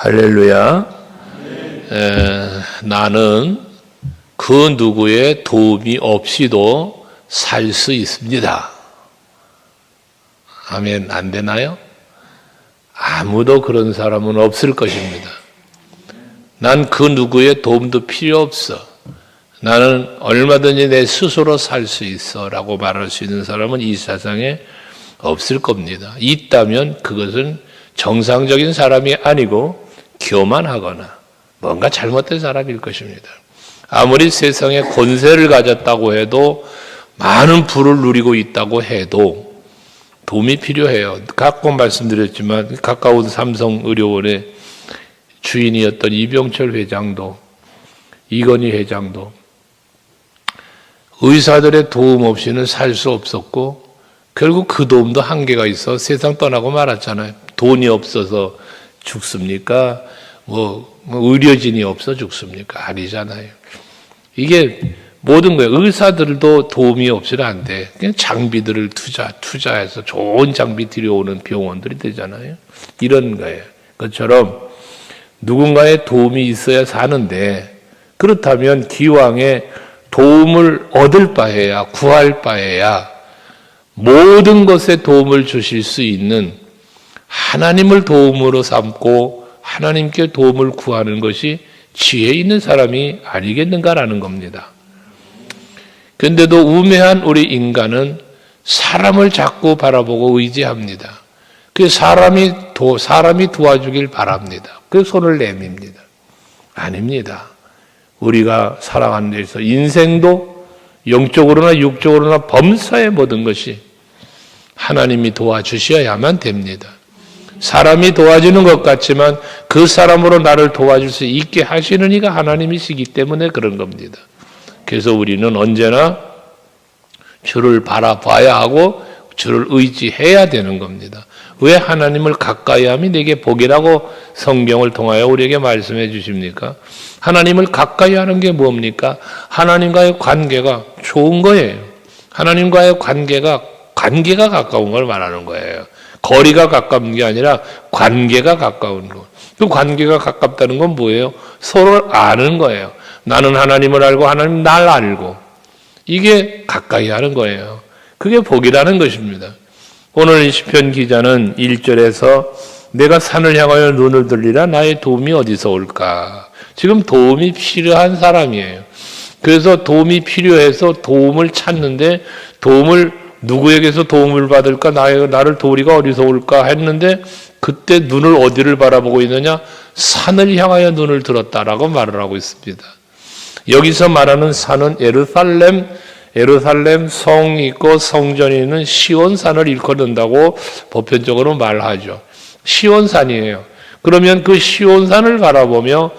할렐루야. 나는 그 누구의 도움이 없이도 살 수 있습니다. 아멘. 안 되나요? 아무도 그런 사람은 없을 것입니다. 난 그 누구의 도움도 필요 없어. 나는 얼마든지 내 스스로 살 수 있어 라고 말할 수 있는 사람은 이 세상에 없을 겁니다. 있다면 그것은 정상적인 사람이 아니고 교만하거나 뭔가 잘못된 사람일 것입니다. 아무리 세상에 권세를 가졌다고 해도 많은 부를 누리고 있다고 해도 도움이 필요해요. 가끔 말씀드렸지만 가까운 삼성의료원의 주인이었던 이병철 회장도 이건희 회장도 의사들의 도움 없이는 살 수 없었고 결국 그 도움도 한계가 있어 세상 떠나고 말았잖아요. 돈이 없어서 죽습니까? 의료진이 없어 죽습니까? 아니잖아요. 이게 모든 거예요. 의사들도 도움이 없이는 안 돼. 그냥 장비들을 투자해서 좋은 장비 들여오는 병원들이 되잖아요. 이런 거예요. 그것처럼 누군가의 도움이 있어야 사는데 그렇다면 기왕에 도움을 얻을 바에야 구할 바에야 모든 것에 도움을 주실 수 있는 하나님을 도움으로 삼고 하나님께 도움을 구하는 것이 지혜 있는 사람이 아니겠는가라는 겁니다. 그런데도 우매한 우리 인간은 사람을 자꾸 바라보고 의지합니다. 그 사람이 도와주길 바랍니다. 그 손을 내밉니다. 아닙니다. 우리가 살아가는 데서 인생도 영적으로나 육적으로나 범사의 모든 것이 하나님이 도와주셔야만 됩니다. 사람이 도와주는 것 같지만 그 사람으로 나를 도와줄 수 있게 하시는 이가 하나님이시기 때문에 그런 겁니다. 그래서 우리는 언제나 주를 바라봐야 하고 주를 의지해야 되는 겁니다. 왜 하나님을 가까이 함이 내게 복이라고 성경을 통하여 우리에게 말씀해 주십니까? 하나님을 가까이 하는 게 뭡니까? 하나님과의 관계가 좋은 거예요. 하나님과의 관계가 가까운 걸 말하는 거예요. 거리가 가까운 게 아니라 관계가 가까운 거. 그 관계가 가깝다는 건 뭐예요? 서로 아는 거예요. 나는 하나님을 알고 하나님 날 알고. 이게 가까이 하는 거예요. 그게 복이라는 것입니다. 오늘 시편 기자는 1절에서 내가 산을 향하여 눈을 들리라 나의 도움이 어디서 올까? 지금 도움이 필요한 사람이에요. 그래서 도움이 필요해서 도움을 찾는데 누구에게서 도움을 받을까? 나를 도우리가 어디서 올까? 했는데 그때 눈을 어디를 바라보고 있느냐? 산을 향하여 눈을 들었다라고 말을 하고 있습니다. 여기서 말하는 산은 예루살렘 성이 있고 성전이 있는 시온산을 일컫는다고 보편적으로 말하죠. 시온산이에요. 그러면 그 시온산을 바라보며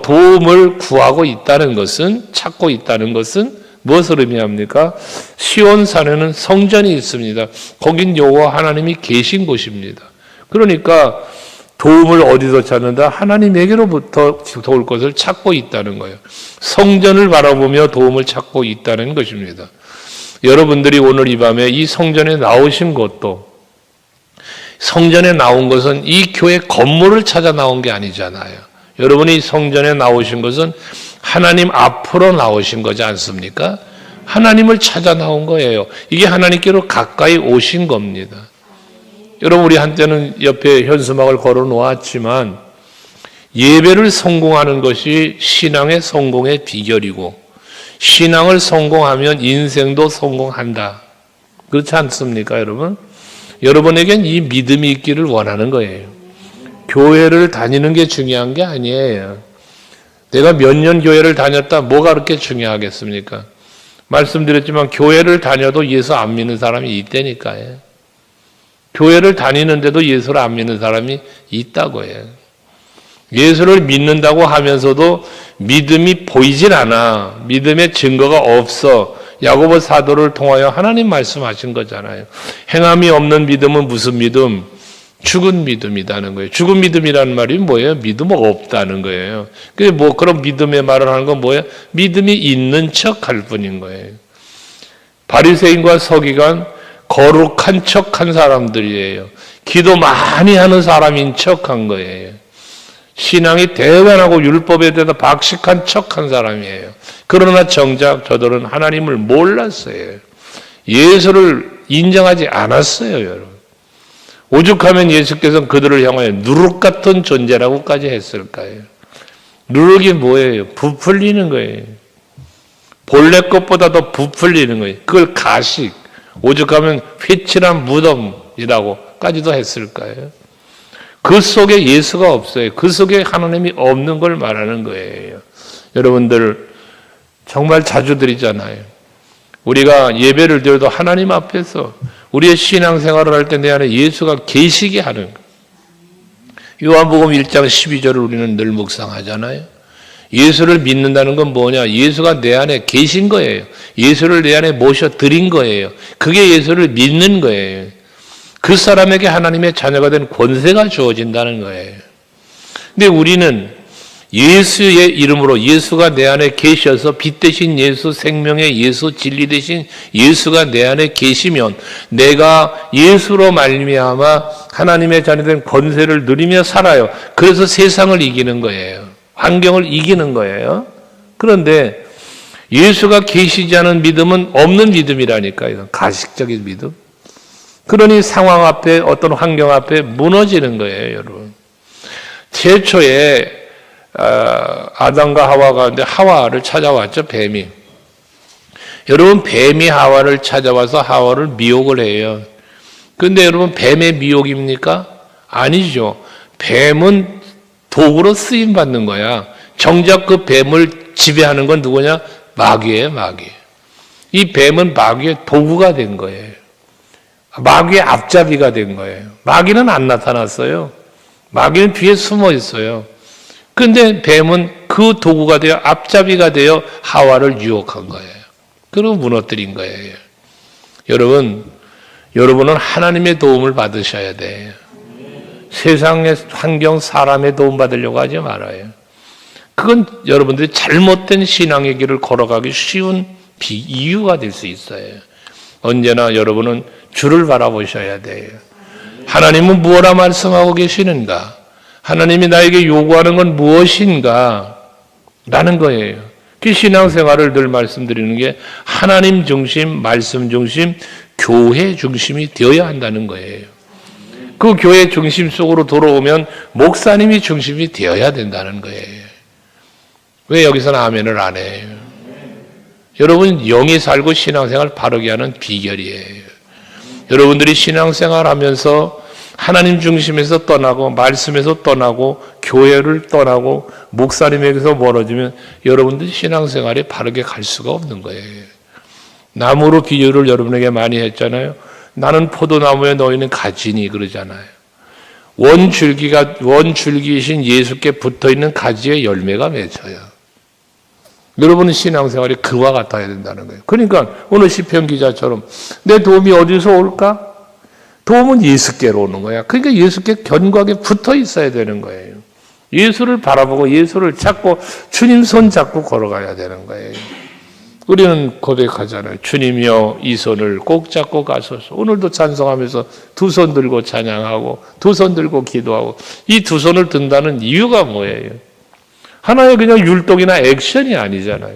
도움을 구하고 있다는 것은 찾고 있다는 것은 무엇을 의미합니까? 시온산에는 성전이 있습니다. 거긴 여호와 하나님이 계신 곳입니다. 그러니까 도움을 어디서 찾는다? 하나님에게로부터 도울 것을 찾고 있다는 거예요. 성전을 바라보며 도움을 찾고 있다는 것입니다. 여러분들이 오늘 이 밤에 이 성전에 나오신 것도 성전에 나온 것은 이 교회 건물을 찾아 나온 게 아니잖아요. 여러분이 성전에 나오신 것은 하나님 앞으로 나오신 거지 않습니까? 하나님을 찾아 나온 거예요. 이게 하나님께로 가까이 오신 겁니다. 여러분 우리 한때는 옆에 현수막을 걸어 놓았지만 예배를 성공하는 것이 신앙의 성공의 비결이고 신앙을 성공하면 인생도 성공한다. 그렇지 않습니까 여러분? 여러분에겐 이 믿음이 있기를 원하는 거예요. 교회를 다니는 게 중요한 게 아니에요. 내가 몇 년 교회를 다녔다 뭐가 그렇게 중요하겠습니까? 말씀드렸지만 교회를 다녀도 예수 안 믿는 사람이 있다니까요. 교회를 다니는데도 예수를 안 믿는 사람이 있다고 해요. 예수를 믿는다고 하면서도 믿음이 보이질 않아. 믿음의 증거가 없어. 야고보 사도를 통하여 하나님 말씀하신 거잖아요. 행함이 없는 믿음은 무슨 믿음? 죽은 믿음이라는 거예요. 죽은 믿음이라는 말이 뭐예요? 믿음 없다는 거예요. 그런 믿음의 말을 하는 건 뭐예요? 믿음이 있는 척 할 뿐인 거예요. 바리새인과 서기관 거룩한 척한 사람들이에요. 기도 많이 하는 사람인 척한 거예요. 신앙이 대단하고 율법에 대해서 박식한 척한 사람이에요. 그러나 정작 저들은 하나님을 몰랐어요. 예수를 인정하지 않았어요, 여러분. 오죽하면 예수께서는 그들을 향하여 누룩 같은 존재라고까지 했을까요? 누룩이 뭐예요? 부풀리는 거예요. 본래 것보다 더 부풀리는 거예요. 그걸 가식, 오죽하면 휘칠한 무덤이라고까지도 했을까요? 그 속에 예수가 없어요. 그 속에 하나님이 없는 걸 말하는 거예요. 여러분들 정말 자주 드리잖아요. 우리가 예배를 드려도 하나님 앞에서 우리의 신앙생활을 할 때 내 안에 예수가 계시게 하는 거예요. 요한복음 1장 12절을 우리는 늘 묵상하잖아요. 예수를 믿는다는 건 뭐냐? 예수가 내 안에 계신 거예요. 예수를 내 안에 모셔드린 거예요. 그게 예수를 믿는 거예요. 그 사람에게 하나님의 자녀가 된 권세가 주어진다는 거예요. 근데 우리는 예수의 이름으로 예수가 내 안에 계셔서 빛 대신 예수, 생명의 예수, 진리 대신 예수가 내 안에 계시면 내가 예수로 말미암아 하나님의 자녀된 권세를 누리며 살아요. 그래서 세상을 이기는 거예요. 환경을 이기는 거예요. 그런데 예수가 계시지 않은 믿음은 없는 믿음이라니까요. 가식적인 믿음. 그러니 상황 앞에 어떤 환경 앞에 무너지는 거예요, 여러분. 최초에 아담과 하와가 근데 하와를 찾아왔죠, 뱀이. 여러분, 뱀이 하와를 찾아와서 하와를 미혹을 해요. 그런데 여러분, 뱀의 미혹입니까? 아니죠. 뱀은 도구로 쓰임 받는 거야. 정작 그 뱀을 지배하는 건 누구냐? 마귀예요, 마귀. 이 뱀은 마귀의 도구가 된 거예요. 마귀의 앞잡이가 된 거예요. 마귀는 안 나타났어요. 마귀는 뒤에 숨어 있어요. 그런데 뱀은 그 도구가 되어 앞잡이가 되어 하와를 유혹한 거예요. 그리고 무너뜨린 거예요. 여러분은 하나님의 도움을 받으셔야 돼요. 세상의 환경, 사람의 도움 받으려고 하지 말아요. 그건 여러분들이 잘못된 신앙의 길을 걸어가기 쉬운 이유가 될 수 있어요. 언제나 여러분은 주를 바라보셔야 돼요. 하나님은 무엇라 말씀하고 계시는가? 하나님이 나에게 요구하는 건 무엇인가? 라는 거예요. 그 신앙생활을 늘 말씀드리는 게 하나님 중심, 말씀 중심, 교회 중심이 되어야 한다는 거예요. 그 교회 중심 속으로 돌아오면 목사님이 중심이 되어야 된다는 거예요. 왜 여기서는 아멘을 안 해요? 여러분, 영이 살고 신앙생활 바르게 하는 비결이에요. 여러분들이 신앙생활 하면서 하나님 중심에서 떠나고 말씀에서 떠나고 교회를 떠나고 목사님에게서 멀어지면 여러분들이 신앙생활이 바르게 갈 수가 없는 거예요. 나무로 비유를 여러분에게 많이 했잖아요. 나는 포도나무에 너희는 가지니 그러잖아요. 원줄기이신 예수께 붙어있는 가지의 열매가 맺혀요. 여러분은 신앙생활이 그와 같아야 된다는 거예요. 그러니까 오늘 시편 기자처럼 내 도움이 어디서 올까? 도움은 예수께로 오는 거야. 그러니까 예수께 견고하게 붙어 있어야 되는 거예요. 예수를 바라보고 예수를 찾고 주님 손 잡고 걸어가야 되는 거예요. 우리는 고백하잖아요. 주님이여 이 손을 꼭 잡고 가소서. 오늘도 찬송하면서 두 손 들고 찬양하고 두 손 들고 기도하고 이 두 손을 든다는 이유가 뭐예요? 하나의 그냥 율동이나 액션이 아니잖아요.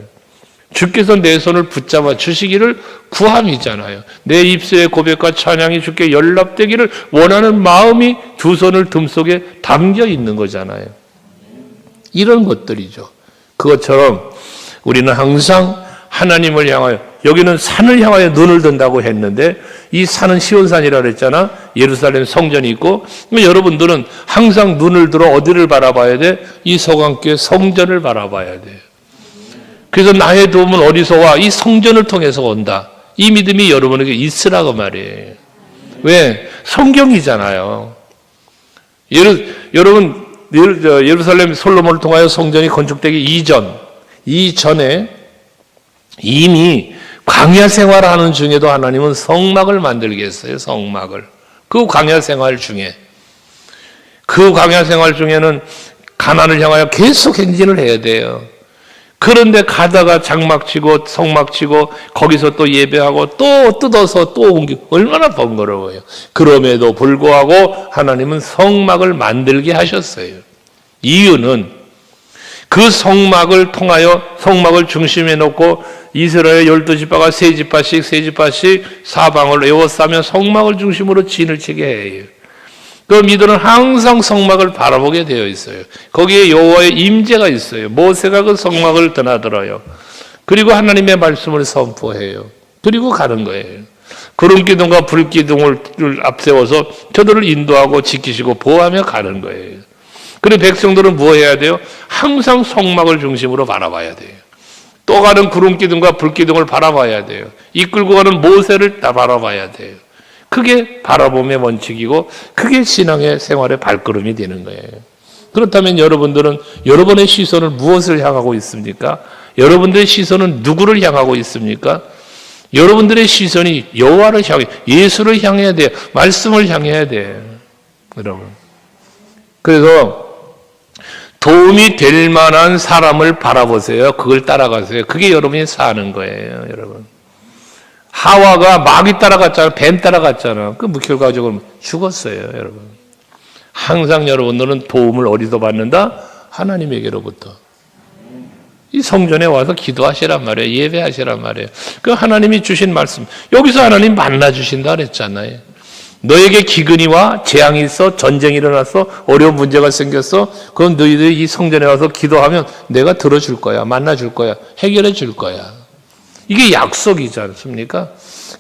주께서 내 손을 붙잡아 주시기를 구함이잖아요. 내 입술의 고백과 찬양이 주께 연락되기를 원하는 마음이 두 손을 등 속에 담겨 있는 거잖아요. 이런 것들이죠. 그것처럼 우리는 항상 하나님을 향하여, 여기는 산을 향하여 눈을 든다고 했는데 이 산은 시온산이라고 그랬잖아. 예루살렘 성전이 있고, 여러분들은 항상 눈을 들어 어디를 바라봐야 돼? 이 서강교회 성전을 바라봐야 돼. 그래서 나의 도움은 어디서 와? 이 성전을 통해서 온다. 이 믿음이 여러분에게 있으라고 말이에요. 왜? 성경이잖아요. 여러분, 예루살렘 솔로몬을 통하여 성전이 건축되기 이전에 이미 광야 생활하는 중에도 하나님은 성막을 만들게 했어요. 성막을. 그 광야 생활 중에는 가나안을 향하여 계속 행진을 해야 돼요. 그런데 가다가 장막치고 성막치고 거기서 또 예배하고 또 뜯어서 또 옮기고 얼마나 번거로워요. 그럼에도 불구하고 하나님은 성막을 만들게 하셨어요. 이유는 그 성막을 통하여 성막을 중심에 놓고 이스라엘 12지파가 세 지파씩 사방을 에워싸며 성막을 중심으로 진을 치게 해요. 그 미도는 항상 성막을 바라보게 되어 있어요. 거기에 여호와의 임재가 있어요. 모세가 그 성막을 드나들어요. 그리고 하나님의 말씀을 선포해요. 그리고 가는 거예요. 구름기둥과 불기둥을 앞세워서 저들을 인도하고 지키시고 보호하며 가는 거예요. 그리고 백성들은 뭐 해야 돼요? 항상 성막을 중심으로 바라봐야 돼요. 또 가는 구름기둥과 불기둥을 바라봐야 돼요. 이끌고 가는 모세를 다 바라봐야 돼요. 그게 바라봄의 원칙이고 그게 신앙의 생활의 발걸음이 되는 거예요. 그렇다면 여러분들은 여러분의 시선을 무엇을 향하고 있습니까? 여러분들의 시선은 누구를 향하고 있습니까? 여러분들의 시선이 여호와를 향해, 예수를 향해야 돼요. 말씀을 향해야 돼요. 여러분. 그래서 도움이 될 만한 사람을 바라보세요. 그걸 따라가세요. 그게 여러분이 사는 거예요, 여러분. 하와가 마귀 따라갔잖아. 뱀 따라갔잖아. 그 무결과적으로 죽었어요, 여러분. 항상 여러분들은 도움을 어디서 받는다? 하나님에게로부터. 이 성전에 와서 기도하시란 말이에요. 예배하시란 말이에요. 그 하나님이 주신 말씀. 여기서 하나님 만나주신다 그랬잖아요. 너에게 기근이와 재앙이 있어, 전쟁이 일어났어, 어려운 문제가 생겼어. 그럼 너희들이 이 성전에 와서 기도하면 내가 들어줄 거야. 만나줄 거야. 해결해 줄 거야. 이게 약속이지 않습니까?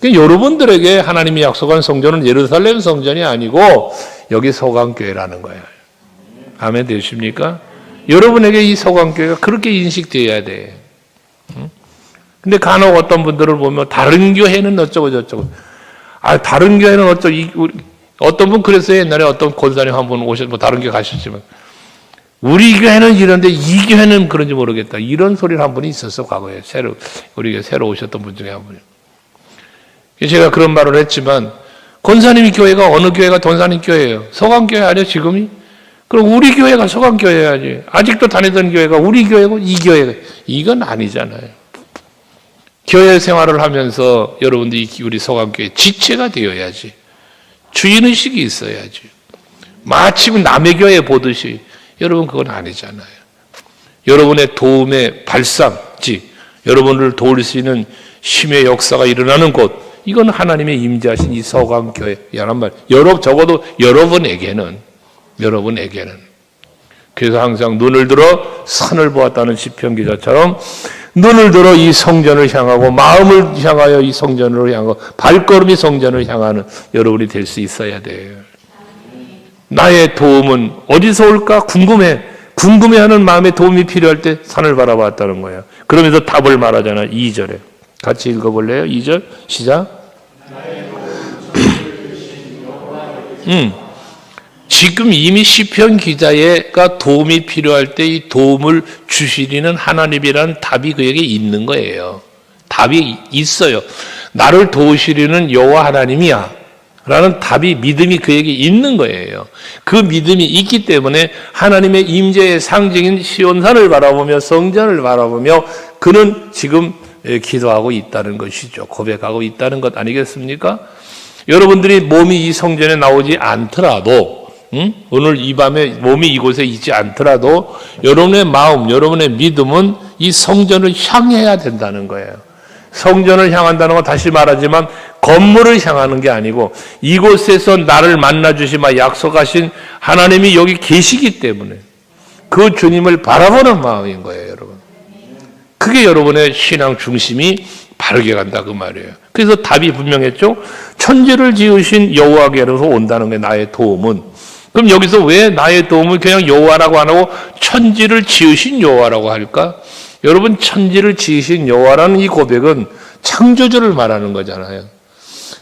그러니까 여러분들에게 하나님이 약속한 성전은 예루살렘 성전이 아니고 여기 소강교회라는 거예요. 아멘 되십니까? 여러분에게 이 소강교회가 그렇게 인식되어야 돼. 근데 간혹 어떤 분들을 보면 다른 교회는 어쩌고 저쩌고. 다른 교회는 어쩌고. 어떤 분 그랬어요. 옛날에 어떤 권사님 한 분 오셔서 뭐 다른 교회 가셨지만 우리 교회는 이런데 이 교회는 그런지 모르겠다. 이런 소리를 한 분이 있었어, 과거에. 우리 교회 새로 오셨던 분 중에 한 분이. 제가 그런 말을 했지만, 권사님이 교회가 어느 교회가 권사님 교회예요? 소강교회 아니에요, 지금이? 그럼 우리 교회가 소강교회 해야지. 아직도 다니던 교회가 우리 교회고 이 교회가. 이건 아니잖아요. 교회 생활을 하면서 여러분들이 우리 소강교회 지체가 되어야지. 주인의식이 있어야지. 마침 남의 교회 보듯이. 여러분 그건 아니잖아요. 여러분의 도움의 발상지, 여러분을 도울 수 있는 힘의 역사가 일어나는 곳, 이건 하나님의 임재하신 이 서강교회라는 말. 적어도 여러분에게는. 그래서 항상 눈을 들어 산을 보았다는 시편 기자처럼 눈을 들어 이 성전을 향하고 마음을 향하여 이 성전으로 향하고 발걸음이 성전을 향하는 여러분이 될 수 있어야 돼요. 나의 도움은 어디서 올까 궁금해하는 마음에 도움이 필요할 때 산을 바라봤다는 거예요. 그러면서 답을 말하잖아요. 2절에 같이 읽어볼래요? 2절 시작. 지금 이미 시편 기자가 도움이 필요할 때 이 도움을 주시리는 하나님이라는 답이 그에게 있는 거예요. 답이 있어요. 나를 도우시리는 여호와 하나님이야 라는 답이, 믿음이 그에게 있는 거예요. 그 믿음이 있기 때문에 하나님의 임재의 상징인 시온산을 바라보며 성전을 바라보며 그는 지금 기도하고 있다는 것이죠. 고백하고 있다는 것 아니겠습니까? 여러분들이 몸이 이 성전에 나오지 않더라도, 오늘 이 밤에 몸이 이곳에 있지 않더라도 여러분의 마음, 여러분의 믿음은 이 성전을 향해야 된다는 거예요. 성전을 향한다는 건 다시 말하지만 건물을 향하는 게 아니고 이곳에서 나를 만나주시마 약속하신 하나님이 여기 계시기 때문에 그 주님을 바라보는 마음인 거예요, 여러분. 그게 여러분의 신앙 중심이 바르게 간다 그 말이에요. 그래서 답이 분명했죠. 천지를 지으신 여호와께로서 온다는 게 나의 도움은. 그럼 여기서 왜 나의 도움을 그냥 여호와라고 안 하고 천지를 지으신 여호와라고 할까? 여러분, 천지를 지으신 여호와라는 이 고백은 창조주를 말하는 거잖아요.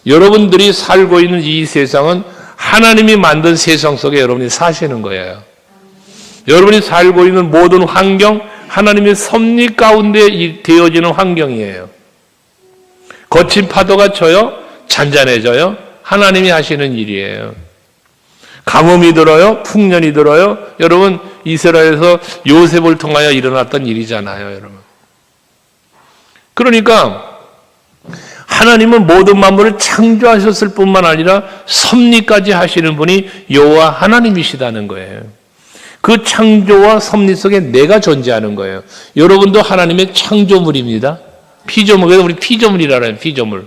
여러분들이 살고 있는 이 세상은 하나님이 만든 세상 속에 여러분이 사시는 거예요. 여러분이 살고 있는 모든 환경, 하나님의 섭리 가운데 되어지는 환경이에요. 거친 파도가 쳐요? 잔잔해져요? 하나님이 하시는 일이에요. 가뭄이 들어요? 풍년이 들어요? 여러분, 이스라엘에서 요셉을 통하여 일어났던 일이잖아요, 여러분. 그러니까 하나님은 모든 만물을 창조하셨을 뿐만 아니라 섭리까지 하시는 분이 여호와 하나님이시다는 거예요. 그 창조와 섭리 속에 내가 존재하는 거예요. 여러분도 하나님의 창조물입니다. 피조물, 그래서 우리 피조물이라는 거예요. 피조물.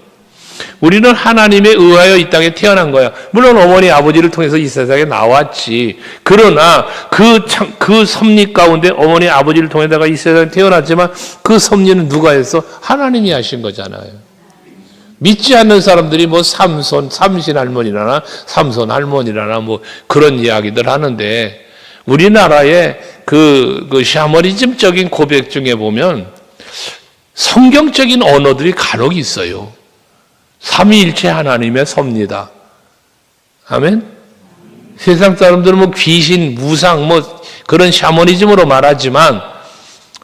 우리는 하나님에 의하여 이 땅에 태어난 거야. 물론 어머니 아버지를 통해서 이 세상에 나왔지. 그러나 그 섭리 가운데 어머니 아버지를 통해다가 이 세상에 태어났지만 그 섭리는 누가 해서? 하나님이 하신 거잖아요. 믿지 않는 사람들이 뭐 삼신 할머니라나 삼손 할머니라나 뭐 그런 이야기들 하는데, 우리나라의 그 샤머니즘적인 고백 중에 보면 성경적인 언어들이 간혹 있어요. 삼위일체 하나님의 섭니다. 아멘? 세상 사람들은 뭐 귀신, 무상, 뭐 그런 샤머니즘으로 말하지만,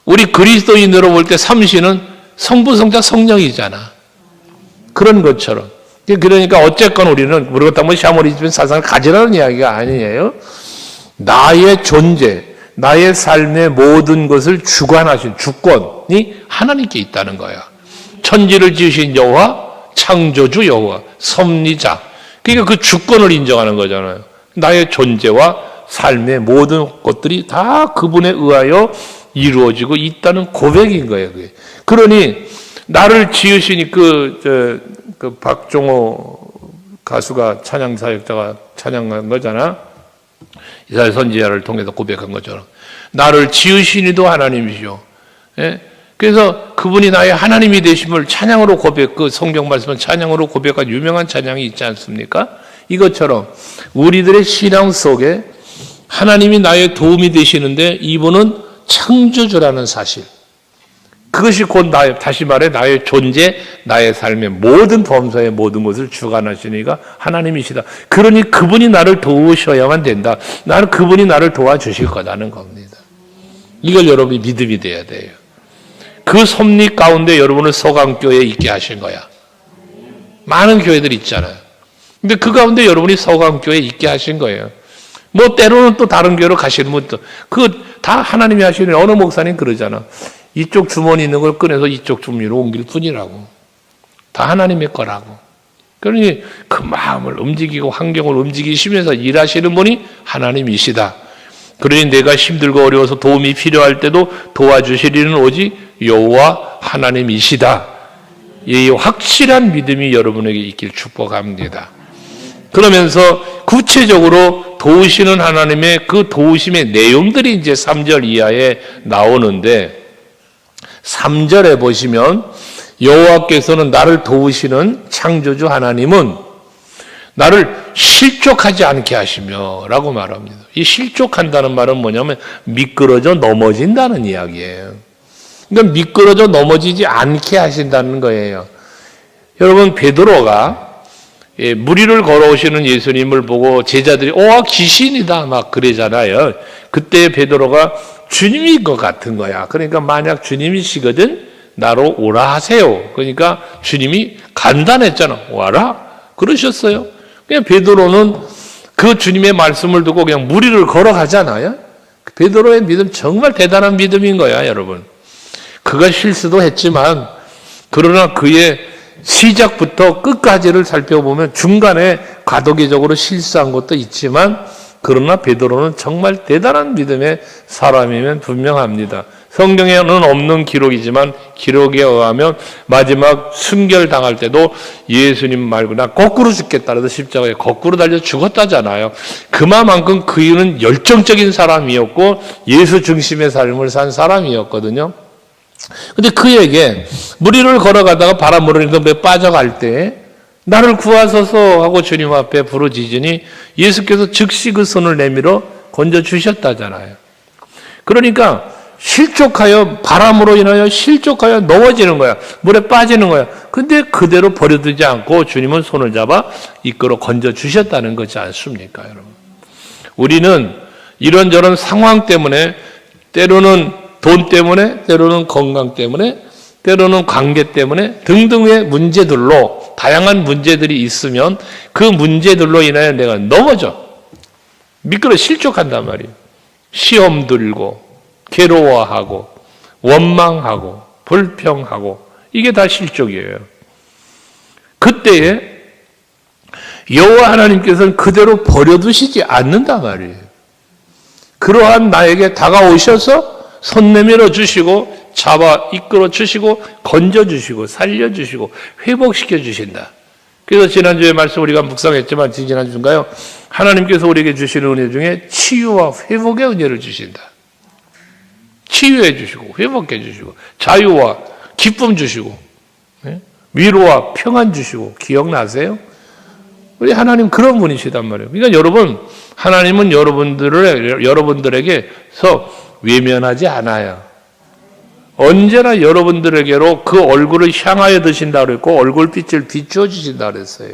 우리 그리스도인으로 볼 때 삼신은 성부, 성자, 성령이잖아. 그런 것처럼. 그러니까 어쨌건 우리는, 그렇다고 뭐 샤머니즘 사상을 가지라는 이야기가 아니에요. 나의 존재, 나의 삶의 모든 것을 주관하신 주권이 하나님께 있다는 거야. 천지를 지으신 여호와, 창조주 여호와, 섭리자. 그러니까 그 주권을 인정하는 거잖아요. 나의 존재와 삶의 모든 것들이 다 그분에 의하여 이루어지고 있다는 고백인 거예요. 그게. 그러니 나를 지으시니 그 박종호 가수가 찬양 사역자가 찬양한 거잖아. 이사야 선지자를 통해서 고백한 것처럼 나를 지으시니도 하나님이시오. 예? 그래서 그분이 나의 하나님이 되심을 찬양으로 그 성경 말씀은 찬양으로 고백한 유명한 찬양이 있지 않습니까? 이것처럼 우리들의 신앙 속에 하나님이 나의 도움이 되시는데 이분은 창조주라는 사실, 그것이 곧 다시 말해 나의 존재, 나의 삶의 모든 범사의 모든 것을 주관하시니까 하나님이시다. 그러니 그분이 나를 도우셔야만 된다. 그분이 나를 도와주실 거라는 겁니다. 이걸 여러분이 믿음이 돼야 돼요. 그 섭리 가운데 여러분을 서강교회에 있게 하신 거야. 많은 교회들 있잖아요. 근데 그 가운데 여러분이 서강교회에 있게 하신 거예요. 뭐 때로는 또 다른 교회로 가시는 분도, 다 하나님이 하시는, 어느 목사님 그러잖아. 이쪽 주머니 있는 걸 꺼내서 이쪽 주머니로 옮길 뿐이라고. 다 하나님의 거라고. 그러니 그 마음을 움직이고 환경을 움직이시면서 일하시는 분이 하나님이시다. 그러니 내가 힘들고 어려워서 도움이 필요할 때도 도와주실 이는 오직 여호와 하나님이시다. 이 확실한 믿음이 여러분에게 있길 축복합니다. 그러면서 구체적으로 도우시는 하나님의 그 도우심의 내용들이 이제 3절 이하에 나오는데, 3절에 보시면 여호와께서는 나를 도우시는 창조주 하나님은 나를 실족하지 않게 하시며 라고 말합니다. 이 실족한다는 말은 뭐냐면 미끄러져 넘어진다는 이야기예요. 그러니까 미끄러져 넘어지지 않게 하신다는 거예요. 여러분, 베드로가 물 위를 걸어오시는 예수님을 보고 제자들이 귀신이다 막 그러잖아요. 그때 베드로가 주님인 것 같은 거야. 그러니까 만약 주님이시거든 나로 오라 하세요. 그러니까 주님이 간단했잖아. 와라 그러셨어요. 그냥 베드로는 그 주님의 말씀을 듣고 그냥 물 위를 걸어가잖아요. 베드로의 믿음 정말 대단한 믿음인 거야, 여러분. 그가 실수도 했지만, 그러나 그의 시작부터 끝까지를 살펴보면 중간에 과도기적으로 실수한 것도 있지만, 그러나 베드로는 정말 대단한 믿음의 사람이면 분명합니다. 성경에는 없는 기록이지만 기록에 의하면 마지막 순결당할 때도 예수님 말고 나 거꾸로 죽겠다 그래서 십자가에 거꾸로 달려 죽었다잖아요. 그만큼 그는 열정적인 사람이었고 예수 중심의 삶을 산 사람이었거든요. 근데 그에게 물 위를 걸어가다가 바람 불어내서 빠져갈 때 나를 구하소서 하고 주님 앞에 부르짖으니 예수께서 즉시 그 손을 내밀어 건져주셨다잖아요. 그러니까 실족하여 바람으로 인하여 실족하여 넘어지는 거야. 물에 빠지는 거야. 근데 그대로 버려두지 않고 주님은 손을 잡아 이끌어 건져주셨다는 거지 않습니까, 여러분? 우리는 이런저런 상황 때문에, 때로는 돈 때문에, 때로는 건강 때문에, 때로는 관계 때문에 등등의 문제들로, 다양한 문제들이 있으면 그 문제들로 인하여 내가 넘어져. 미끄러 실족한단 말이에요. 시험 들고, 괴로워하고, 원망하고, 불평하고, 이게 다 실족이에요. 그때에 여호와 하나님께서는 그대로 버려두시지 않는단 말이에요. 그러한 나에게 다가오셔서 손 내밀어 주시고 잡아 이끌어 주시고 건져 주시고 살려 주시고 회복시켜 주신다. 그래서 지난주에 말씀 우리가 묵상했지만 지난주인가요? 하나님께서 우리에게 주시는 은혜 중에 치유와 회복의 은혜를 주신다. 치유해 주시고 회복해 주시고 자유와 기쁨 주시고 위로와 평안 주시고 기억나세요? 우리 하나님 그런 분이시단 말이에요. 그러니까 여러분 하나님은 여러분들에게서 외면하지 않아요. 언제나 여러분들에게로 그 얼굴을 향하여 드신다고 그랬고 얼굴빛을 비추어 주신다고 그랬어요.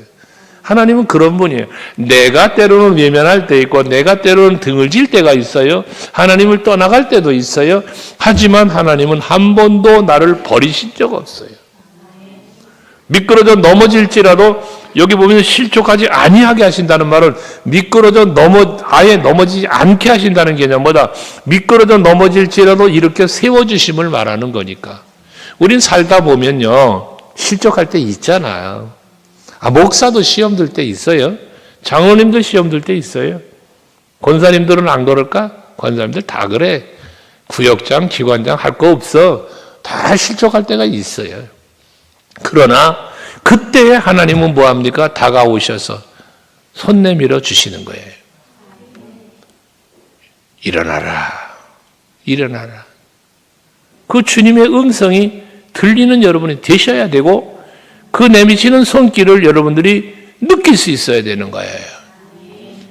하나님은 그런 분이에요. 내가 때로는 외면할 때 있고 내가 때로는 등을 질 때가 있어요. 하나님을 떠나갈 때도 있어요. 하지만 하나님은 한 번도 나를 버리신 적 없어요. 미끄러져 넘어질지라도 여기 보면 실족하지 아니하게 하신다는 말은 미끄러져 아예 넘어지지 않게 하신다는 개념보다 미끄러져 넘어질지라도 이렇게 세워주심을 말하는 거니까. 우린 살다 보면요 실족할 때 있잖아요. 목사도 시험 들 때 있어요. 장로님도 시험 들 때 있어요. 권사님들은 안 그럴까? 권사님들 다 그래. 구역장, 기관장 할 거 없어. 다 실족할 때가 있어요. 그러나 그때 하나님은 뭐합니까? 다가오셔서 손 내밀어 주시는 거예요. 일어나라. 일어나라. 그 주님의 음성이 들리는 여러분이 되셔야 되고 그 내미치는 손길을 여러분들이 느낄 수 있어야 되는 거예요.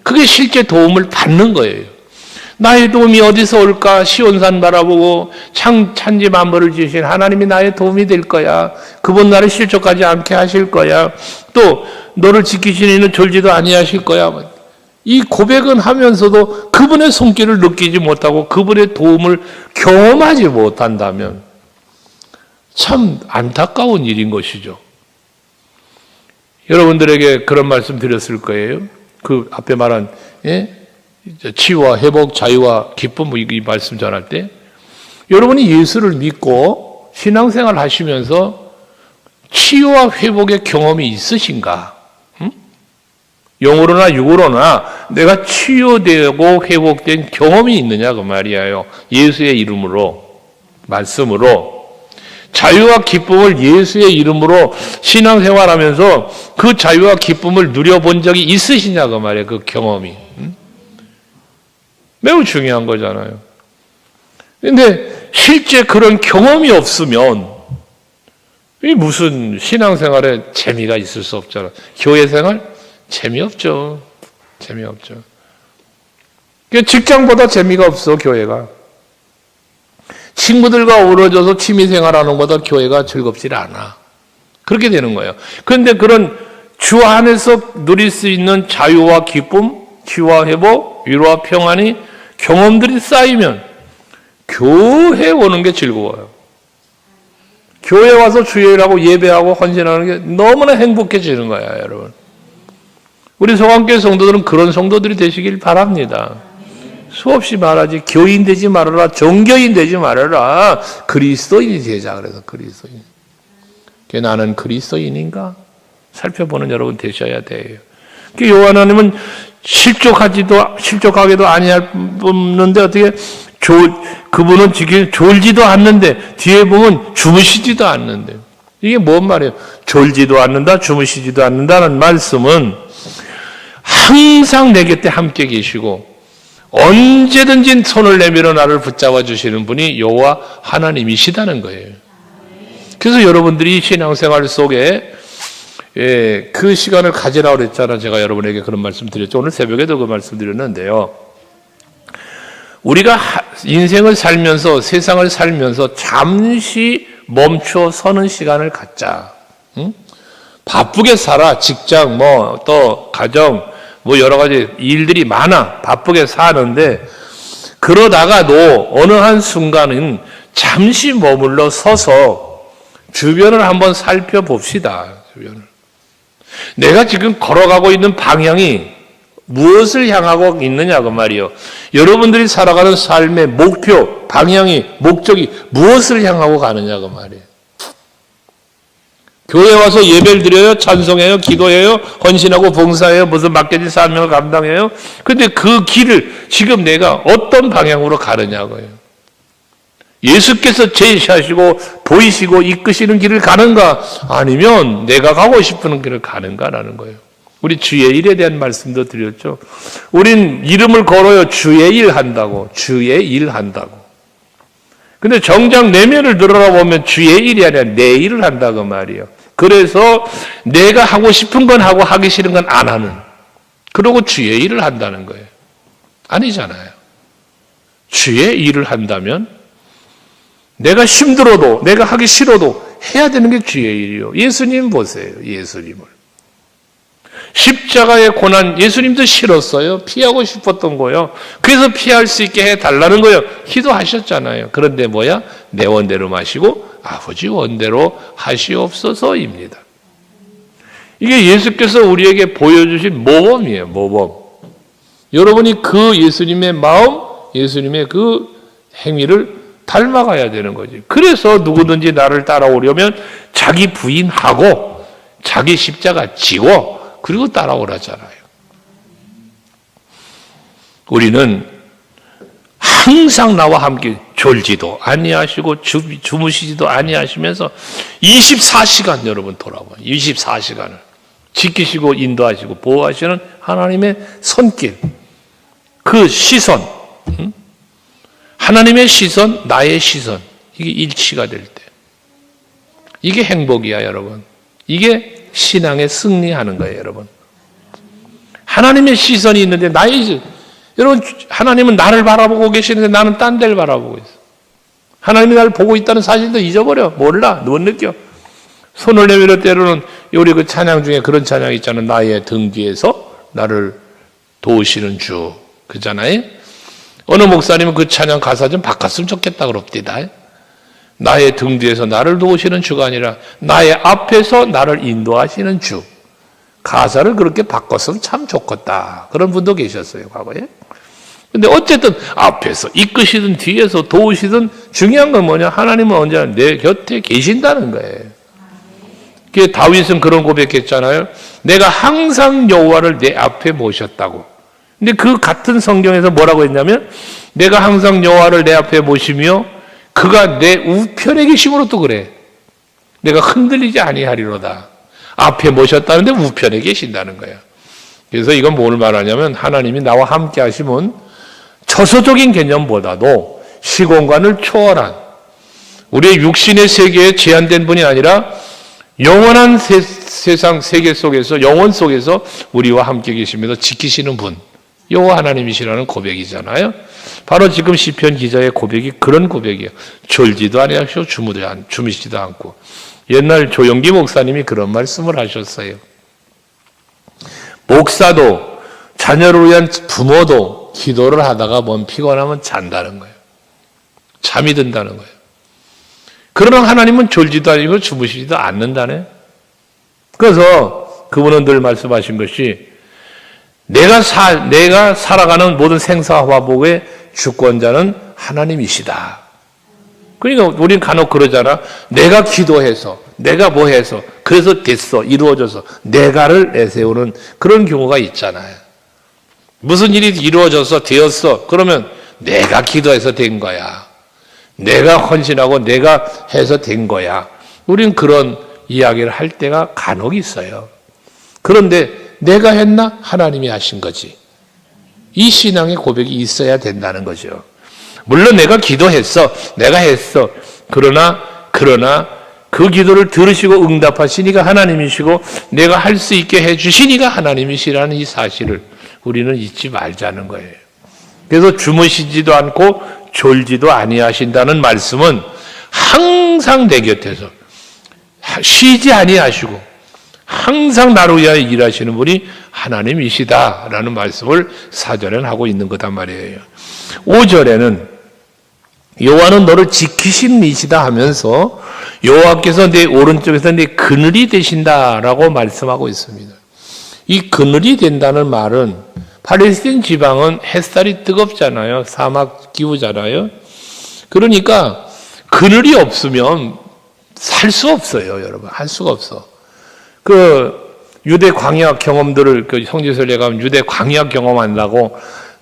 그게 실제 도움을 받는 거예요. 나의 도움이 어디서 올까? 시온산 바라보고 찬지 만물을 지으신 하나님이 나의 도움이 될 거야. 그분 나를 실족하지 않게 하실 거야. 또 너를 지키시는 이는 졸지도 아니하실 거야. 이 고백은 하면서도 그분의 손길을 느끼지 못하고 그분의 도움을 경험하지 못한다면 참 안타까운 일인 것이죠. 여러분들에게 그런 말씀 드렸을 거예요. 그 앞에 말한 치유와 회복, 자유와 기쁨 이 말씀 전할 때 여러분이 예수를 믿고 신앙생활 하시면서 치유와 회복의 경험이 있으신가? 영으로나 육으로나 내가 치유되고 회복된 경험이 있느냐 그 말이에요. 예수의 이름으로 말씀으로 자유와 기쁨을 예수의 이름으로 신앙생활하면서 그 자유와 기쁨을 누려본 적이 있으시냐 그 말이에요. 그 경험이. 매우 중요한 거잖아요. 그런데 실제 그런 경험이 없으면 이 무슨 신앙생활에 재미가 있을 수 없잖아. 교회생활 재미없죠. 재미없죠. 직장보다 재미가 없어 교회가. 친구들과 어우러져서 취미생활하는 것보다 교회가 즐겁지 않아. 그렇게 되는 거예요. 그런데 그런 주 안에서 누릴 수 있는 자유와 기쁨, 치유와 회복, 위로와 평안이 경험들이 쌓이면 교회에 오는 게 즐거워요. 교회 와서 주일하고 예배하고 헌신하는 게 너무나 행복해지는 거야, 여러분. 우리 소강교회 성도들은 그런 성도들이 되시길 바랍니다. 수없이 말하지 교인 되지 말아라, 종교인 되지 말아라, 그리스도인이 되자. 그래서 그리스도인. 나는 그리스도인인가? 살펴보는 여러분 되셔야 돼요. 요한하나님은 실족하게도 아니었는데 어떻게 그분은 지금 졸지도 않는데 뒤에 보면 주무시지도 않는데 이게 뭔 말이에요? 졸지도 않는다, 주무시지도 않는다는 말씀은 항상 내 곁에 함께 계시고 언제든지 손을 내밀어 나를 붙잡아 주시는 분이 여호와 하나님이시다는 거예요. 그래서 여러분들이 신앙생활 속에 그 시간을 가지라고 그랬잖아요. 제가 여러분에게 그런 말씀 드렸죠. 오늘 새벽에도 그 말씀 드렸는데요. 우리가 인생을 살면서 세상을 살면서 잠시 멈춰 서는 시간을 갖자. 응? 바쁘게 살아. 직장 또 가정 여러 가지 일들이 많아. 바쁘게 사는데 그러다가도 어느 한 순간은 잠시 머물러 서서 주변을 한번 살펴봅시다. 주변을. 내가 지금 걸어가고 있는 방향이 무엇을 향하고 있느냐 그 말이요. 여러분들이 살아가는 삶의 목표, 방향이, 목적이 무엇을 향하고 가느냐 그 말이에요. 교회 와서 예배를 드려요, 찬송해요, 기도해요, 헌신하고 봉사해요, 무슨 맡겨진 사명을 감당해요. 근데 그 길을 지금 내가 어떤 방향으로 가느냐고요. 예수께서 제시하시고 보이시고 이끄시는 길을 가는가, 아니면 내가 가고 싶은 길을 가는가라는 거예요. 우리 주의 일에 대한 말씀도 드렸죠. 우린 이름을 걸어요. 주의 일 한다고. 주의 일 한다고. 근데 정작 내면을 들어보면 주의 일이 아니라 내 일을 한다고 말이에요. 그래서 내가 하고 싶은 건 하고 하기 싫은 건 안 하는. 그러고 주의 일을 한다는 거예요. 아니잖아요. 주의 일을 한다면 내가 힘들어도 내가 하기 싫어도 해야 되는 게 주의 일이요. 예수님 보세요. 예수님을. 십자가의 고난 예수님도 싫었어요. 피하고 싶었던 거예요. 그래서 피할 수 있게 해달라는 거예요. 기도하셨잖아요. 그런데 뭐야? 내 원대로 마시고 아버지 원대로 하시옵소서입니다. 이게 예수께서 우리에게 보여주신 모범이에요. 모범. 여러분이 그 예수님의 마음, 예수님의 그 행위를 닮아가야 되는 거지. 그래서 누구든지 나를 따라오려면 자기 부인하고 자기 십자가 지고 그리고 따라오라잖아요. 우리는 항상 나와 함께 졸지도 아니하시고 주무시지도 아니하시면서 24시간 여러분 돌아봐요. 24시간을 지키시고 인도하시고 보호하시는 하나님의 손길, 그 시선, 하나님의 시선, 나의 시선, 이게 일치가 될 때 이게 행복이야 여러분. 이게 신앙의 승리하는 거예요 여러분. 하나님의 시선이 있는데 여러분, 하나님은 나를 바라보고 계시는데 나는 딴 데를 바라보고 있어. 하나님이 나를 보고 있다는 사실도 잊어버려. 몰라. 못 느껴. 손을 내밀어 때로는 우리 그 찬양 중에 그런 찬양 있잖아요. 나의 등 뒤에서 나를 도우시는 주. 그잖아요. 어느 목사님은 그 찬양 가사 좀 바꿨으면 좋겠다 그럽디다. 나의 등 뒤에서 나를 도우시는 주가 아니라 나의 앞에서 나를 인도하시는 주. 가사를 그렇게 바꿨으면 참 좋겠다. 그런 분도 계셨어요, 과거에. 근데 어쨌든 앞에서 이끄시든 뒤에서 도우시든 중요한 건 뭐냐? 하나님은 언제나 내 곁에 계신다는 거예요. 그게 다윗은 그런 고백했잖아요. 내가 항상 여호와를 내 앞에 모셨다고. 근데 그 같은 성경에서 뭐라고 했냐면 내가 항상 여호와를 내 앞에 모시며 그가 내 우편에 계심으로 또 그래. 내가 흔들리지 아니하리로다. 앞에 모셨다는데 우편에 계신다는 거예요. 그래서 이건 뭘 말하냐면 하나님이 나와 함께 하시면 처소적인 개념보다도 시공간을 초월한 우리의 육신의 세계에 제한된 분이 아니라 영원한 세상 세계 속에서 영원 속에서 우리와 함께 계시면서 지키시는 분, 여호와 하나님이시라는 고백이잖아요. 바로 지금 시편 기자의 고백이 그런 고백이에요. 졸지도 아니하시고 주무시지도 않고. 옛날 조영기 목사님이 그런 말씀을 하셨어요. 목사도 자녀를 위한 부모도 기도를 하다가 몸 피곤하면 잔다는 거예요. 잠이 든다는 거예요. 그러나 하나님은 졸지도 아니고 주무시지도 않는다네. 그래서 그분은 늘 말씀하신 것이 내가 살아가는 모든 생사화복의 주권자는 하나님이시다. 그러니까 우리는 간혹 그러잖아. 내가 기도해서, 내가 뭐 해서, 그래서 됐어, 이루어져서 내가를 내세우는 그런 경우가 있잖아요. 무슨 일이 이루어져서 되었어. 그러면 내가 기도해서 된 거야. 내가 헌신하고 내가 해서 된 거야. 우리는 그런 이야기를 할 때가 간혹 있어요. 그런데 내가 했나? 하나님이 하신 거지. 이 신앙의 고백이 있어야 된다는 거죠. 물론 내가 기도했어. 내가 했어. 그러나 그 기도를 들으시고 응답하시니까 하나님이시고 내가 할 수 있게 해주시니까 하나님이시라는 이 사실을 우리는 잊지 말자는 거예요. 그래서 주무시지도 않고 졸지도 아니하신다는 말씀은 항상 내 곁에서 쉬지 아니하시고 항상 나를 위하여 일하시는 분이 하나님이시다라는 말씀을 사절에는 하고 있는 거단 말이에요. 5절에는 여호와는 너를 지키신 이시다 하면서 여호와께서 내 오른쪽에서 내 그늘이 되신다라고 말씀하고 있습니다. 이 그늘이 된다는 말은 팔레스틴 지방은 햇살이 뜨겁잖아요. 사막 기후잖아요. 그러니까 그늘이 없으면 살 수 없어요, 여러분. 할 수가 없어. 그 유대 광야 경험들을 그 성지순례 가면 유대 광야 경험한다고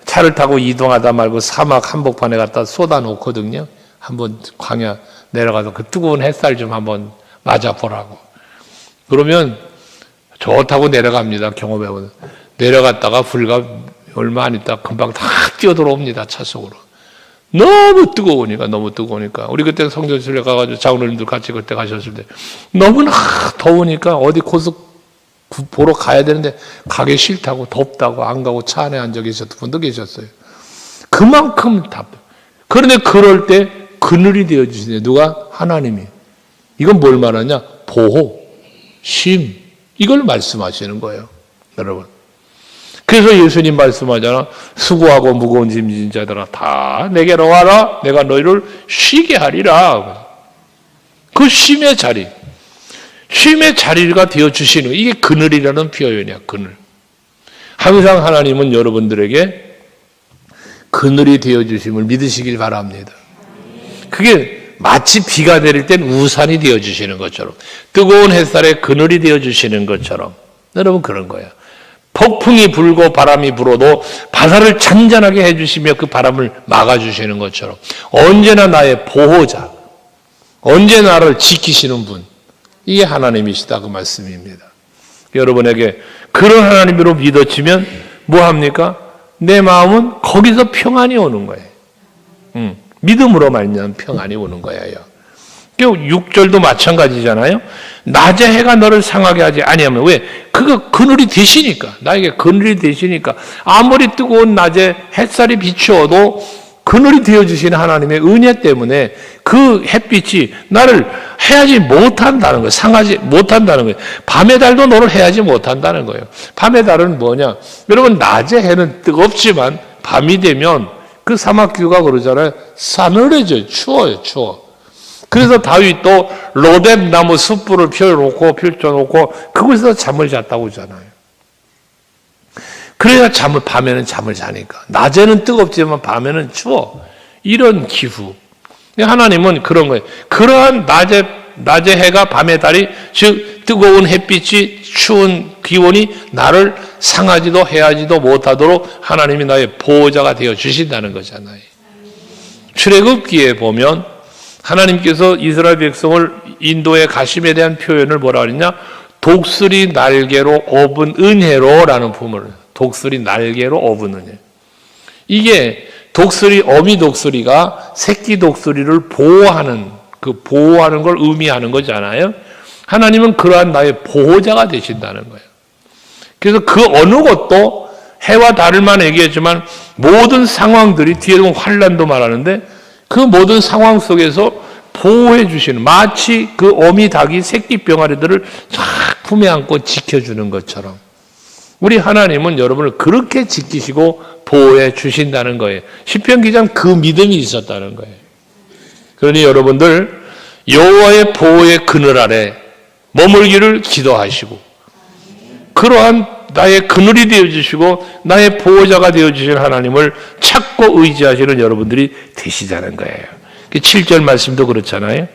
차를 타고 이동하다 말고 사막 한복판에 갖다 쏟아 놓거든요. 한번 광야 내려가서 그 뜨거운 햇살 좀 한번 맞아보라고. 그러면 좋다고 내려갑니다. 경험해보면. 내려갔다가 불과 얼마 안 있다 금방 다 뛰어들어옵니다. 차 속으로. 너무 뜨거우니까. 우리 그때 성전순례 가가지고 장로님들 같이 그때 가셨을 때 너무나 더우니까 어디 고속 보러 가야 되는데 가기 싫다고 덥다고 안 가고 차 안에 앉아 계셨던 분도 계셨어요. 그만큼 답. 그런데 그럴 때 그늘이 되어주시네. 누가? 하나님이. 이건 뭘 말하냐? 보호, 쉼. 이걸 말씀하시는 거예요. 여러분. 그래서 예수님 말씀하잖아. 수고하고 무거운 짐진 자들아 다 내게로 와라. 내가 너희를 쉬게 하리라. 그 쉼의 자리. 쉼의 자리가 되어주시는 이게 그늘이라는 표현이야. 그늘. 항상 하나님은 여러분들에게 그늘이 되어주심을 믿으시길 바랍니다. 그게 마치 비가 내릴 땐 우산이 되어주시는 것처럼 뜨거운 햇살에 그늘이 되어주시는 것처럼 여러분 그런 거야. 폭풍이 불고 바람이 불어도 바다를 잔잔하게 해주시며 그 바람을 막아주시는 것처럼 언제나 나의 보호자, 언제나 나를 지키시는 분, 이게 하나님이시다 그 말씀입니다. 여러분에게 그런 하나님으로 믿어지면 뭐합니까? 내 마음은 거기서 평안이 오는 거예요. 믿음으로 말미암아 평안이 오는 거예요. 6절도 마찬가지잖아요. 낮에 해가 너를 상하게 하지 아니하면 왜? 그거 그늘이 되시니까. 나에게 그늘이 되시니까. 아무리 뜨거운 낮에 햇살이 비추어도 그늘이 되어주시는 하나님의 은혜 때문에 그 햇빛이 나를 해하지 못한다는 거예요. 상하지 못한다는 거예요. 밤의 달도 너를 해하지 못한다는 거예요. 밤의 달은 뭐냐? 여러분 낮에 해는 뜨겁지만 밤이 되면 그 사막규가 그러잖아요. 싸늘해져요. 추워요. 추워. 그래서 다윗도 로뎀 나무 숯불을 펼쳐놓고 그곳에서 잠을 잤다고 하잖아요. 그래야 밤에는 잠을 자니까. 낮에는 뜨겁지만 밤에는 추워. 이런 기후. 하나님은 그런 거예요. 그러한 낮의 해가 밤의 달이 즉 뜨거운 햇빛이 추운 기온이 나를 상하지도 해하지도 못하도록 하나님이 나의 보호자가 되어 주신다는 거잖아요. 출애굽기에 보면 하나님께서 이스라엘 백성을 인도에 가심에 대한 표현을 뭐라 그랬냐? 독수리 날개로 업은 은혜로라는 부분을. 독수리 날개로 업은 은혜. 이게 어미 독수리가 새끼 독수리를 보호하는 걸 의미하는 거잖아요. 하나님은 그러한 나의 보호자가 되신다는 거예요. 그래서 그 어느 것도 해와 달을만 얘기했지만 모든 상황들이 뒤에는 환란도 말하는데 그 모든 상황 속에서 보호해 주시는 마치 그 어미 닭이 새끼 병아리들을 쫙 품에 안고 지켜주는 것처럼 우리 하나님은 여러분을 그렇게 지키시고 보호해 주신다는 거예요. 시편 기자는 그 믿음이 있었다는 거예요. 그러니 여러분들 여호와의 보호의 그늘 아래 머물기를 기도하시고 그러한 나의 그늘이 되어주시고 나의 보호자가 되어주신 하나님을 찾고 의지하시는 여러분들이 되시자는 거예요. 7절 말씀도 그렇잖아요.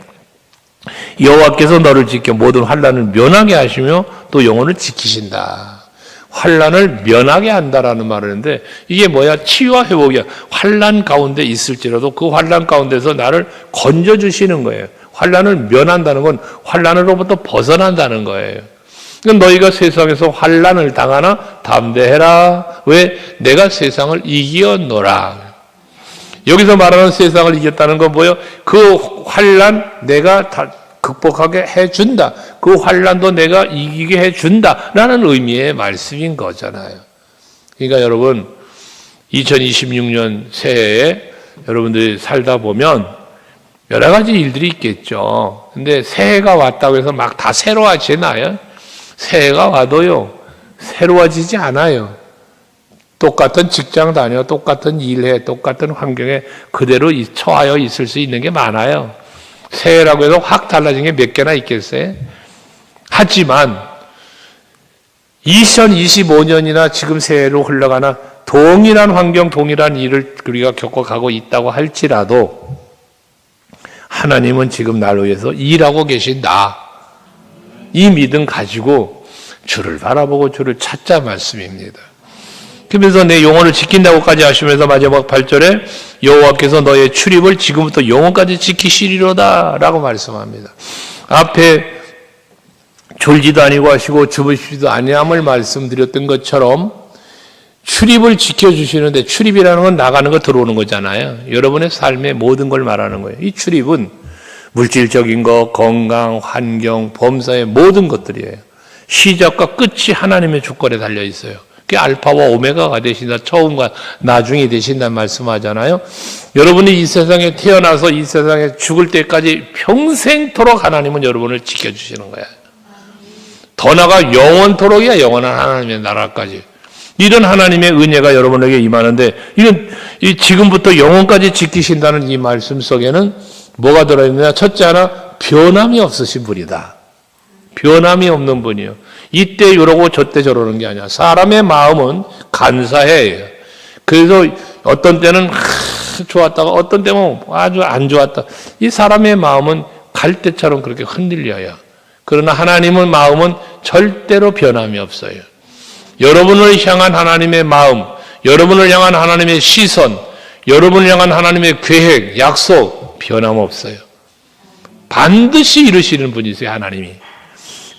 여호와께서 너를 지켜 모든 환난을 면하게 하시며 또 영혼을 지키신다. 환난을 면하게 한다라는 말을 하는데 이게 뭐야? 치유와 회복이야. 환난 가운데 있을지라도 그 환난 가운데서 나를 건져주시는 거예요. 환난을 면한다는 건 환난으로부터 벗어난다는 거예요. 너희가 세상에서 환난을 당하나 담대해라. 왜? 내가 세상을 이기었노라. 여기서 말하는 세상을 이겼다는 건 뭐예요? 그 환난 내가 다 극복하게 해준다. 그 환난도 내가 이기게 해준다라는 의미의 말씀인 거잖아요. 그러니까 여러분 2026년 새해에 여러분들이 살다 보면 여러 가지 일들이 있겠죠. 근데 새해가 왔다고 해서 막 다 새로워지나요? 새해가 와도요 새로워지지 않아요. 똑같은 직장 다녀, 똑같은 일해, 똑같은 환경에 그대로 처하여 있을 수 있는 게 많아요. 새해라고 해서 확 달라진 게 몇 개나 있겠어요? 하지만 2025년이나 지금 새해로 흘러가나 동일한 환경, 동일한 일을 우리가 겪어가고 있다고 할지라도 하나님은 지금 나를 위해서 일하고 계신다. 이 믿음 가지고 주를 바라보고 주를 찾자 말씀입니다. 그러면서 내 영혼을 지킨다고까지 하시면서 마지막 8절에 여호와께서 너의 출입을 지금부터 영혼까지 지키시리로다 라고 말씀합니다. 앞에 졸지도 아니고 하시고 주무시지도 아니함을 말씀드렸던 것처럼 출입을 지켜주시는데, 출입이라는 건 나가는 거 들어오는 거잖아요. 여러분의 삶의 모든 걸 말하는 거예요. 이 출입은 물질적인 거, 건강, 환경, 범사의 모든 것들이에요. 시작과 끝이 하나님의 주권에 달려 있어요. 그게 알파와 오메가가 되신다, 처음과 나중이 되신다는 말씀하잖아요. 여러분이 이 세상에 태어나서 이 세상에 죽을 때까지 평생토록 하나님은 여러분을 지켜주시는 거예요. 더 나아가 영원토록이야. 영원한 하나님의 나라까지. 이런 하나님의 은혜가 여러분에게 임하는데, 이 지금부터 영원까지 지키신다는 이 말씀 속에는 뭐가 들어있느냐? 첫째 하나, 변함이 없으신 분이다. 변함이 없는 분이요. 이때 이러고 저때 저러는 게 아니야. 사람의 마음은 간사해요. 그래서 어떤 때는 좋았다가 어떤 때는 아주 안 좋았다. 이 사람의 마음은 갈대처럼 그렇게 흔들려요. 그러나 하나님의 마음은 절대로 변함이 없어요. 여러분을 향한 하나님의 마음, 여러분을 향한 하나님의 시선, 여러분을 향한 하나님의 계획, 약속 변함없어요. 반드시 이루시는 분이세요, 하나님이.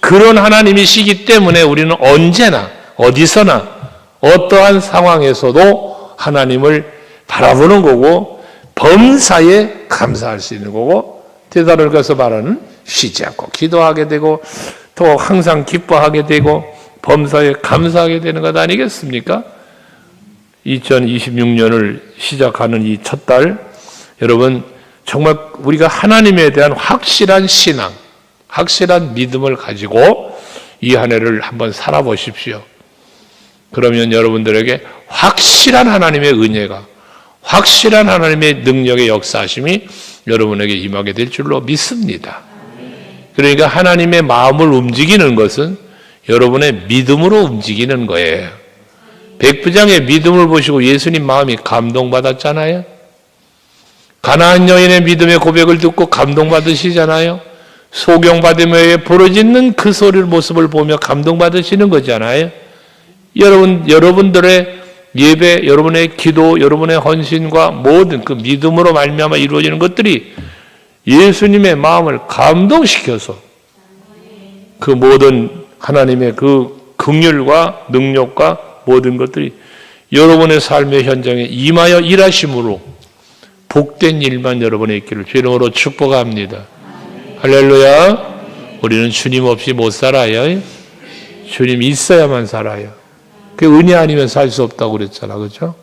그런 하나님이시기 때문에 우리는 언제나 어디서나 어떠한 상황에서도 하나님을 바라보는 거고, 범사에 감사할 수 있는 거고, 데살로니가서 말하는 쉬지 않고 기도하게 되고 또 항상 기뻐하게 되고 범사에 감사하게 되는 것 아니겠습니까? 2026년을 시작하는 이 첫 달, 여러분 정말 우리가 하나님에 대한 확실한 신앙, 확실한 믿음을 가지고 이 한 해를 한번 살아보십시오. 그러면 여러분들에게 확실한 하나님의 은혜가, 확실한 하나님의 능력의 역사하심이 여러분에게 임하게 될 줄로 믿습니다. 그러니까 하나님의 마음을 움직이는 것은 여러분의 믿음으로 움직이는 거예요. 백부장의 믿음을 보시고 예수님 마음이 감동받았잖아요. 가나안 여인의 믿음의 고백을 듣고 감동받으시잖아요. 소경받으며 부르짖는 그 소리를 모습을 보며 감동받으시는 거잖아요. 여러분들의 예배, 여러분의 기도, 여러분의 헌신과 모든 그 믿음으로 말미암아 이루어지는 것들이 예수님의 마음을 감동시켜서 그 모든 하나님의 그 긍휼과 능력과 모든 것들이 여러분의 삶의 현장에 임하여 일하심으로 복된 일만 여러분의 있기를 주 이름으로 축복합니다. 할렐루야. 우리는 주님 없이 못 살아요. 주님 있어야만 살아요. 그 은혜 아니면 살 수 없다고 그랬잖아. 그렇죠?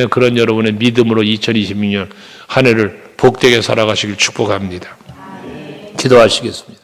그런 여러분의 믿음으로 2026년 한 해를 복되게 살아가시길 축복합니다. 기도하시겠습니다.